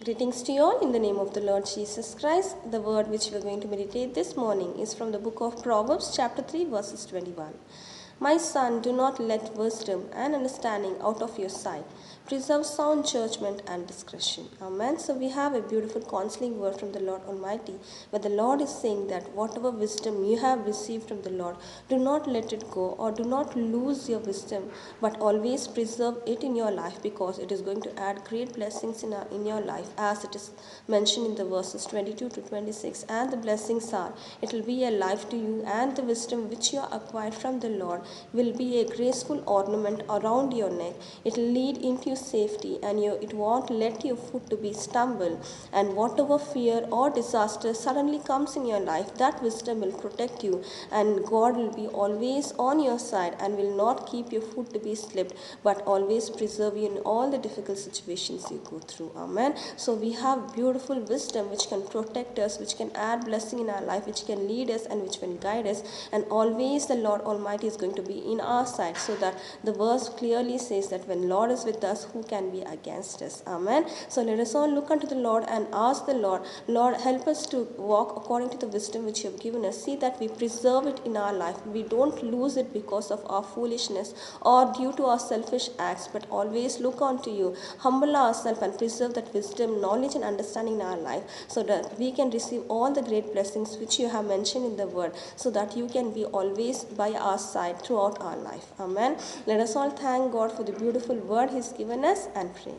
Greetings to you all in the name of the Lord Jesus Christ. The word which we are going to meditate this morning is from the book of Proverbs chapter 3 verses 21. My son, do not let wisdom and understanding out of your sight. Preserve sound judgment and discretion. Amen. So we have a beautiful counseling word from the Lord Almighty, where the Lord is saying that whatever wisdom you have received from the Lord, do not let it go or do not lose your wisdom, but always preserve it in your life, because it is going to add great blessings in your life, as it is mentioned in the verses 22 to 26. And the blessings are, it will be a life to you, and the wisdom which you acquired from the Lord will be a graceful ornament around your neck. It will lead into safety, and it won't let your foot to be stumble. And whatever fear or disaster suddenly comes in your life, that wisdom will protect you, and God will be always on your side and will not keep your foot to be slipped, but always preserve you in all the difficult situations you go through. Amen. So we have beautiful wisdom which can protect us, which can add blessing in our life, which can lead us and which can guide us, and always the Lord Almighty is going to be in our side, so that the verse clearly says that when Lord is with us, who can be against us? Amen. So let us all look unto the Lord and ask the Lord, Lord, help us to walk according to the wisdom which you have given us. See that we preserve it in our life. We don't lose it because of our foolishness or due to our selfish acts, but always look unto you, humble ourselves and preserve that wisdom, knowledge and understanding in our life, so that we can receive all the great blessings which you have mentioned in the word, so that you can be always by our side throughout our life. Amen. Let us all thank God for the beautiful word He's given us and pray.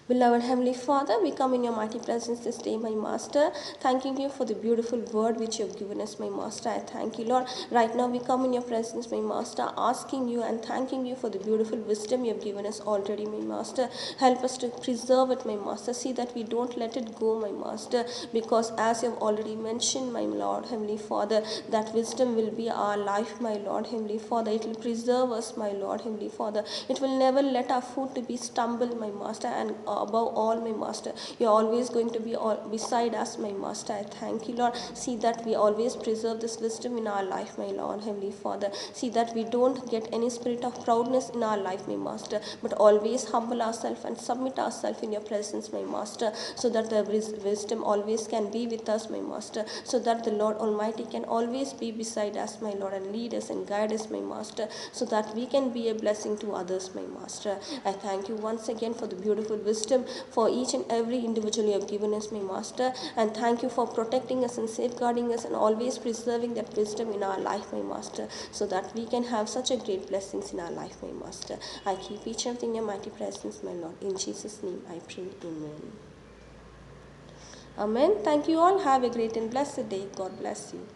Beloved Heavenly Father, we come in your mighty presence this day, my Master, thanking you for the beautiful word which you have given us, my Master. I thank you, Lord. Right now we come in your presence, my Master, asking you and thanking you for the beautiful wisdom you have given us already, my Master. Help us to preserve it, my Master. See that we don't let it go, my Master, because as you have already mentioned, my Lord, Heavenly Father, that wisdom will be our life, my Lord, Heavenly Father. It will preserve us, my Lord, Heavenly Father. It will never let our foot to be stumbled, my Master, and above all, my Master, you're always going to be all beside us, my Master. I thank you, Lord. See that we always preserve this wisdom in our life, my Lord, Heavenly Father. See that we don't get any spirit of proudness in our life, my Master, but always humble ourselves and submit ourselves in your presence, my Master, so that the wisdom always can be with us, my Master, so that the Lord Almighty can always be beside us, my Lord, and lead us and guide us, my Master, so that we can be a blessing to others, my Master. I thank you once again for the beautiful wisdom for each and every individual you have given us, my Master, and thank you for protecting us and safeguarding us and always preserving that wisdom in our life, my Master, so that we can have such a great blessings in our life, my Master. I keep each and everything in your mighty presence, my Lord. In Jesus' name I pray. Amen. Amen. Thank you all. Have a great and blessed day. God bless you.